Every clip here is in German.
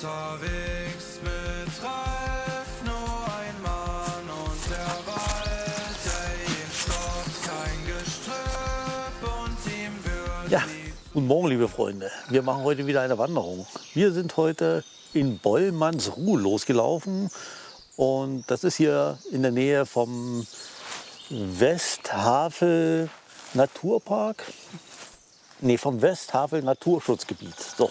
Unterwegs betreff nur ein Mann und der Wald, der ihm stoppt, kein Gestrüpp und ihm wird Ja, guten Morgen, liebe Freunde. Wir machen heute wieder eine Wanderung. Wir sind heute in Bollmannsruh losgelaufen und das ist hier in der Nähe vom Westhavel Naturpark. Nee, vom Westhavel Naturschutzgebiet. So.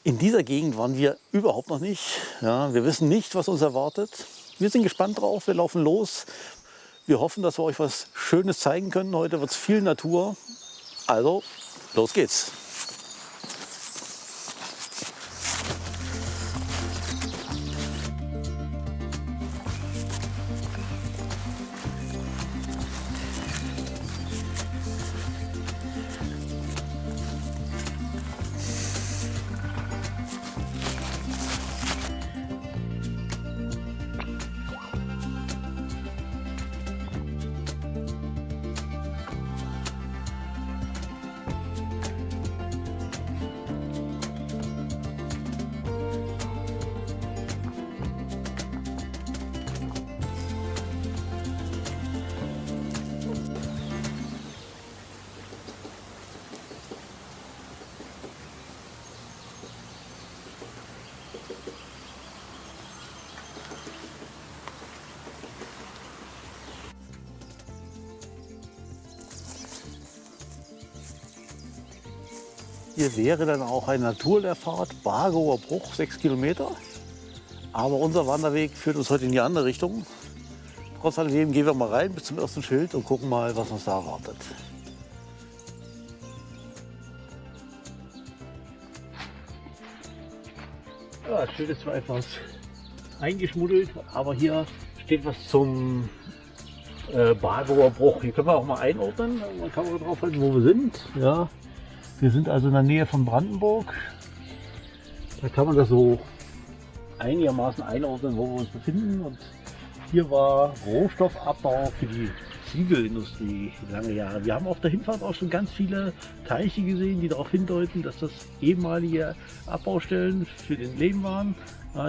In dieser Gegend waren wir überhaupt noch nicht. Ja, wir wissen nicht, was uns erwartet. Wir sind gespannt drauf, wir laufen los. Wir hoffen, dass wir euch was Schönes zeigen können. Heute wird es viel Natur. Also, los geht's. Hier wäre dann auch eine Naturlehrfahrt, Bargower Bruch, 6 Kilometer. Aber unser Wanderweg führt uns heute in die andere Richtung. Trotz alledem gehen wir mal rein bis zum ersten Schild und gucken mal, was uns da erwartet. Ja, das Schild ist zwar etwas eingeschmuddelt, aber hier steht was zum Bargower Bruch. Hier können wir auch mal einordnen. Man kann mal drauf halten, wo wir sind. Ja. Wir sind also in der Nähe von Brandenburg. Da kann man das so einigermaßen einordnen, wo wir uns befinden. Und hier war Rohstoffabbau für die Ziegelindustrie lange Jahre. Wir haben auf der Hinfahrt auch schon ganz viele Teiche gesehen, die darauf hindeuten, dass das ehemalige Abbaustellen für den Lehm waren,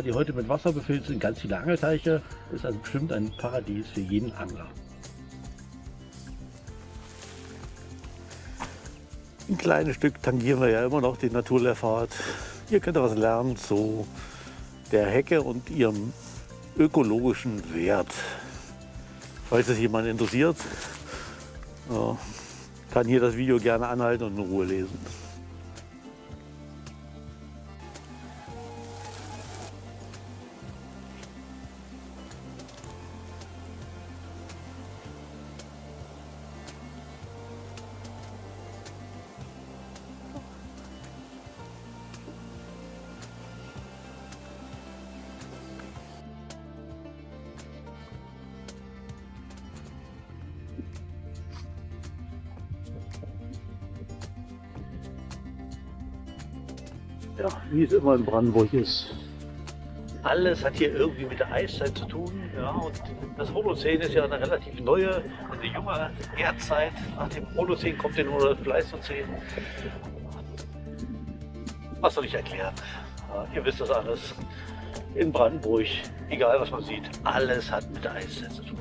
die heute mit Wasser befüllt sind. Ganz viele Angelteiche. Das ist also bestimmt ein Paradies für jeden Angler. Ein kleines Stück tangieren wir ja immer noch die Naturlehrfahrt. Hier könnt ihr was lernen zu der Hecke und ihrem ökologischen Wert. Falls es jemand interessiert, ja, kann hier das Video gerne anhalten und in Ruhe lesen. Ja, wie es immer in Brandenburg ist. Alles hat hier irgendwie mit der Eiszeit zu tun. Ja, und das Holozän ist ja eine relativ neue, eine junge Erdzeit. Nach dem Holozän kommt der nur das Pleistozän. Was soll ich erklären? Ja, ihr wisst das alles. In Brandenburg, egal was man sieht, alles hat mit der Eiszeit zu tun.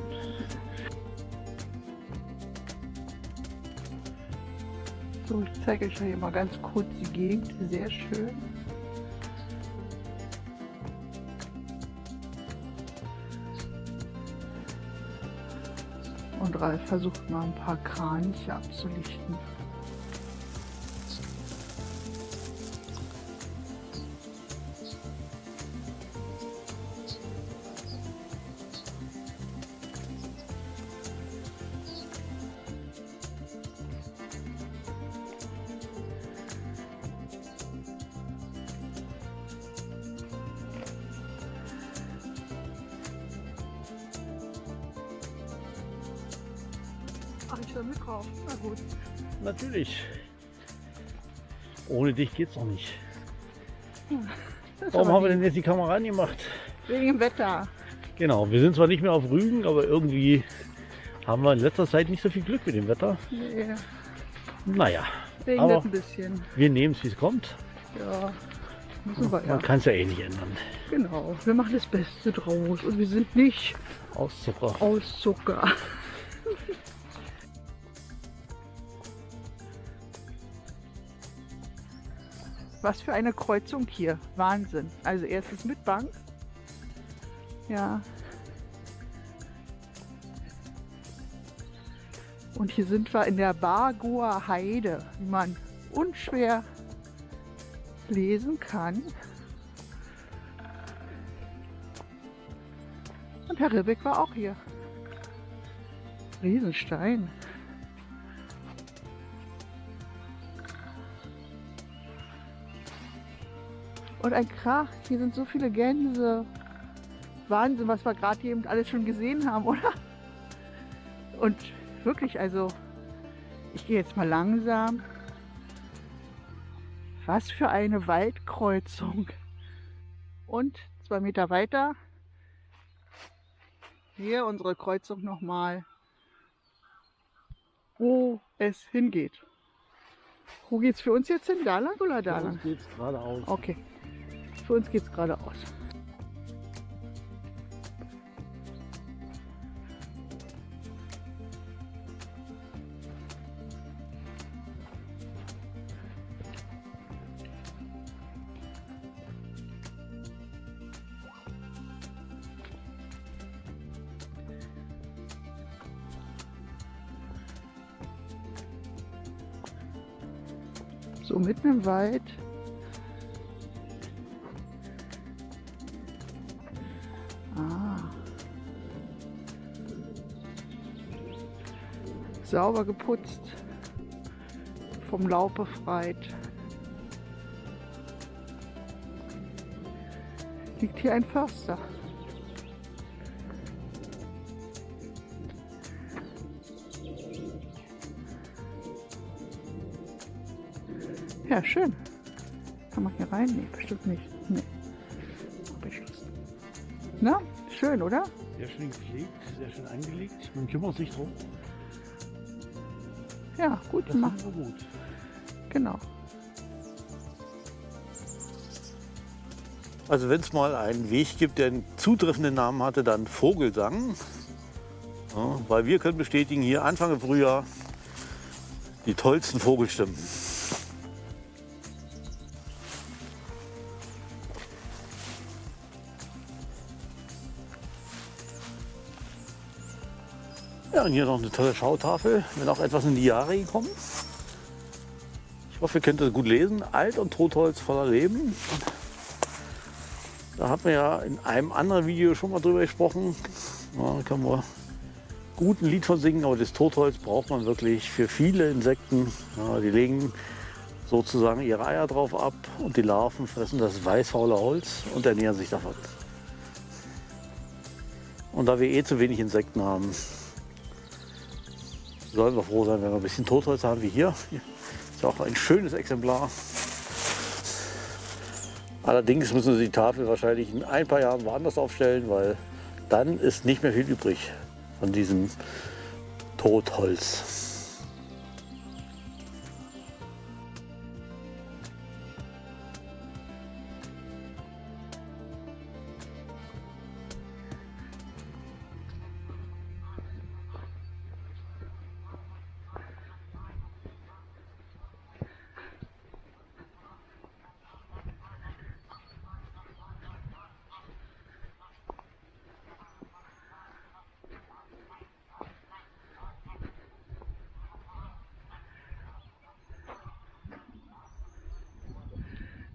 So, ich zeige euch hier mal ganz kurz die Gegend, sehr schön. Und Ralf versucht mal ein paar Kraniche abzulichten. Ach, ich soll mitkaufen. Na gut. Natürlich. Ohne dich geht's noch nicht. Das Warum aber haben wir denn jetzt die Kamera angemacht? wegen dem Wetter. Genau, wir sind zwar nicht mehr auf Rügen, aber irgendwie haben wir in letzter Zeit nicht so viel Glück mit dem Wetter. Nee, Naja, regnet aber ein bisschen. wir nehmen es, wie es kommt. Ja. Müssen wir ja. Man kann es ja eh nicht ändern. Genau, wir machen das Beste draus und wir sind nicht Aus Zucker. aus Zucker. Was für eine Kreuzung hier. Wahnsinn. Also erstes mit Bank. Ja. Und hier sind wir in der Bargoer Heide, wie man unschwer lesen kann. Und Herr Ribbeck war auch hier. Riesenstein. Und ein Krach, hier sind so viele Gänse. Wahnsinn, was wir gerade eben alles schon gesehen haben, oder? Und wirklich, also, ich gehe jetzt mal langsam. Was für eine Waldkreuzung. Und 2 Meter weiter, hier unsere Kreuzung nochmal, wo es hingeht. Wo geht's für uns jetzt hin? Da lang oder da lang? Geht es geradeaus. Okay, für uns geht's geradeaus. So mitten im Wald. Sauber geputzt, vom Laub befreit. Liegt hier ein Förster. Ja, schön. Kann man hier rein? Nee, bestimmt nicht. Nee. Abgeschlossen. Na, schön, oder? Sehr schön gepflegt, sehr schön angelegt. Man kümmert sich drum. Ja, gut Das gemacht. finden wir gut. Genau. Also wenn es mal einen Weg gibt, der einen zutreffenden Namen hatte, dann Vogelsang. Ja, weil wir können bestätigen, hier Anfang Frühjahr die tollsten Vogelstimmen. Ja, und hier noch eine tolle Schautafel, wenn auch etwas in die Jahre gekommen. Ich hoffe, ihr könnt das gut lesen. Alt- und Totholz voller Leben. Da haben wir ja in einem anderen Video schon mal drüber gesprochen. Ja, da können wir gut ein Lied von singen, aber das Totholz braucht man wirklich für viele Insekten. Ja, die legen sozusagen ihre Eier drauf ab und die Larven fressen das weißfaule Holz und ernähren sich davon. Und da wir eh zu wenig Insekten haben, sollen wir froh sein, wenn wir ein bisschen Totholz haben wie hier. Hier ist auch ein schönes Exemplar. Allerdings müssen Sie die Tafel wahrscheinlich in ein paar Jahren woanders aufstellen, weil dann ist nicht mehr viel übrig von diesem Totholz.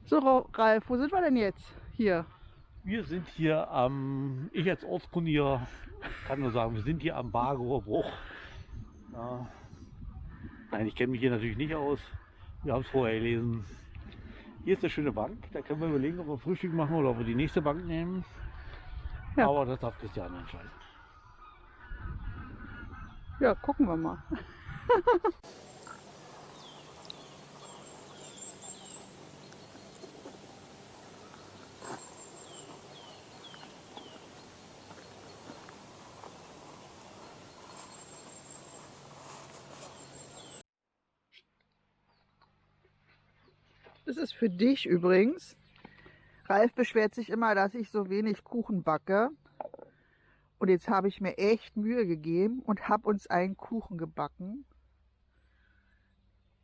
So, Ralf, wo sind wir denn jetzt? Hier. Wir sind hier am, ich als Ortskundiger kann nur sagen, wir sind hier am Bargoer Bruch. Ja. Nein, ich kenne mich hier natürlich nicht aus. Wir haben es vorher gelesen. Hier ist eine schöne Bank, da können wir überlegen, ob wir Frühstück machen oder ob wir die nächste Bank nehmen. Ja. Aber das darf Christian entscheiden. Ja, gucken wir mal. Das ist für dich übrigens Ralf beschwert sich immer, dass ich so wenig Kuchen backe. Und jetzt habe ich mir echt Mühe gegeben und habe uns einen Kuchen gebacken.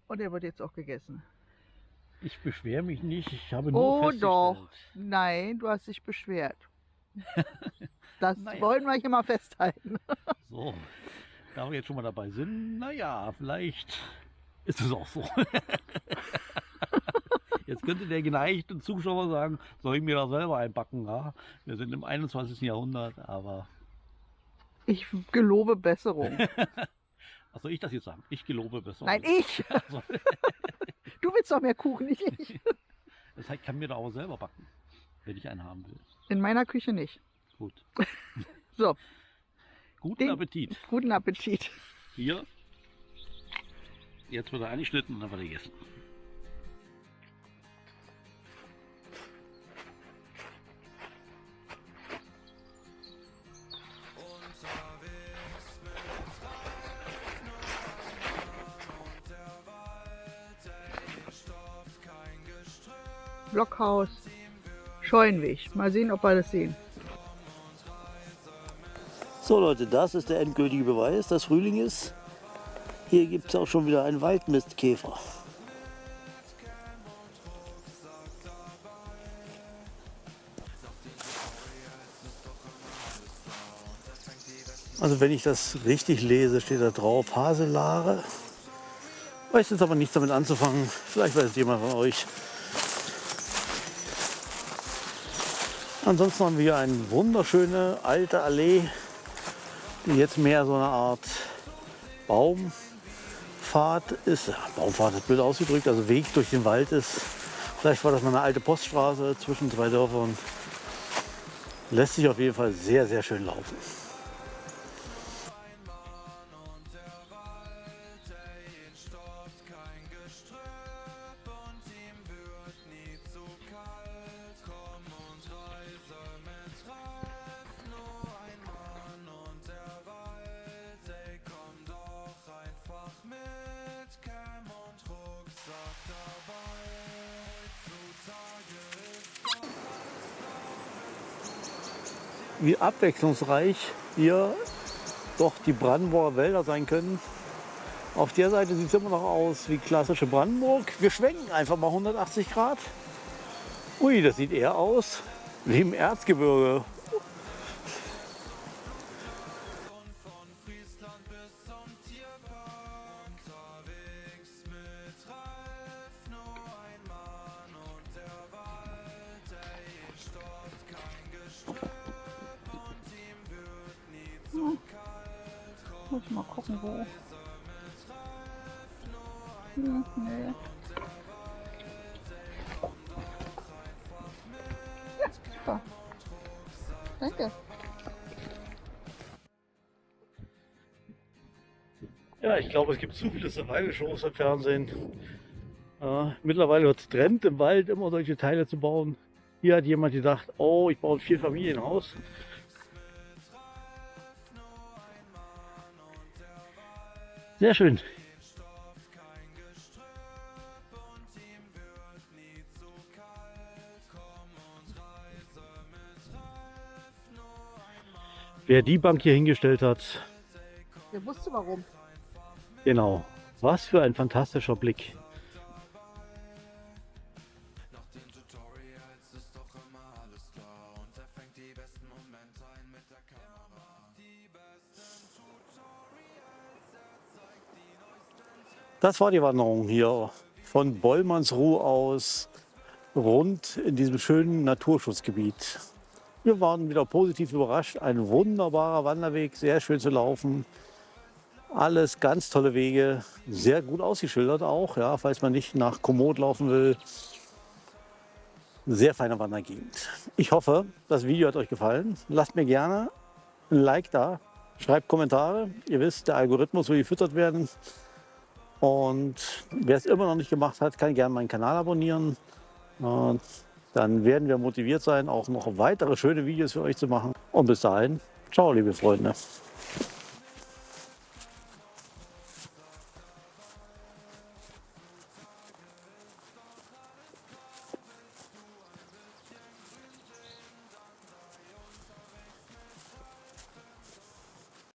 Und der wird jetzt auch gegessen. Ich beschwere mich nicht, ich habe nur Oh festgestellt. doch, nein, du hast dich beschwert. Das Naja. wollen wir hier mal festhalten. So, da wir jetzt schon mal dabei sind, naja, vielleicht ist es auch so. Jetzt könnte der geneigte Zuschauer sagen, soll ich mir da selber einbacken? Ja? Wir sind im 21. Jahrhundert, aber... Ich gelobe Besserung. Was soll ich das jetzt sagen? Ich gelobe besser. Nein, ich! Also, Du willst doch mehr Kuchen, nicht ich. das heißt, ich kann mir da auch selber backen, wenn ich einen haben will. In meiner Küche nicht. Gut. So, Guten Appetit. guten Appetit. Hier. Jetzt wird er eingeschnitten und dann wird er gegessen. Unterwegs mit Ralf, nur ein Mann und der Wald, ey, stoppt kein Gestrüpp. Blockhaus, Scheunenweg. Mal sehen, ob wir das sehen. So Leute, das ist der endgültige Beweis, dass Frühling ist. Hier gibt es auch schon wieder einen Waldmistkäfer. Also wenn ich das richtig lese, steht da drauf Haselare. Weiß jetzt aber nichts damit anzufangen. Vielleicht weiß es jemand von euch. Ansonsten haben wir hier eine wunderschöne alte Allee, die jetzt mehr so eine Art Baumpfad ist. Ja, Baumpfad ist blöd ausgedrückt, also Weg durch den Wald ist. Vielleicht war das mal eine alte Poststraße zwischen zwei Dörfern. Lässt sich auf jeden Fall sehr, sehr schön laufen. Wie abwechslungsreich hier doch die Brandenburger Wälder sein können. Auf der Seite sieht es immer noch aus wie klassische Brandenburg. Wir schwenken einfach mal 180 Grad. Ui, das sieht eher aus wie im Erzgebirge. Muss ich mal gucken, wo. Nee. Ja, super. Danke. Ja, ich glaube, es gibt zu viele Survival-Shows im Fernsehen. Mittlerweile wird es Trend, im Wald immer solche Teile zu bauen. Hier hat jemand gedacht, oh, ich baue ein Vierfamilienhaus. Sehr schön. Wer die Bank hier hingestellt hat, Der wusste warum. genau, was für ein fantastischer Blick. Nach den Tutorials ist doch immer alles klar und er fängt die besten Momente ein mit der Kamera. Die besten Tutorials, er zeigt die neuesten Tricks. Das war die Wanderung hier von Bollmannsruh aus rund in diesem schönen Naturschutzgebiet. Wir waren wieder positiv überrascht. Ein wunderbarer Wanderweg, sehr schön zu laufen. Alles ganz tolle Wege, sehr gut ausgeschildert auch, ja, falls man nicht nach Komoot laufen will. Sehr feine Wandergegend. Ich hoffe, das Video hat euch gefallen. Lasst mir gerne ein Like da, schreibt Kommentare. Ihr wisst, der Algorithmus will gefüttert werden. Und wer es immer noch nicht gemacht hat, kann gerne meinen Kanal abonnieren. Und dann werden wir motiviert sein, auch noch weitere schöne Videos für euch zu machen. Und bis dahin, ciao liebe Freunde.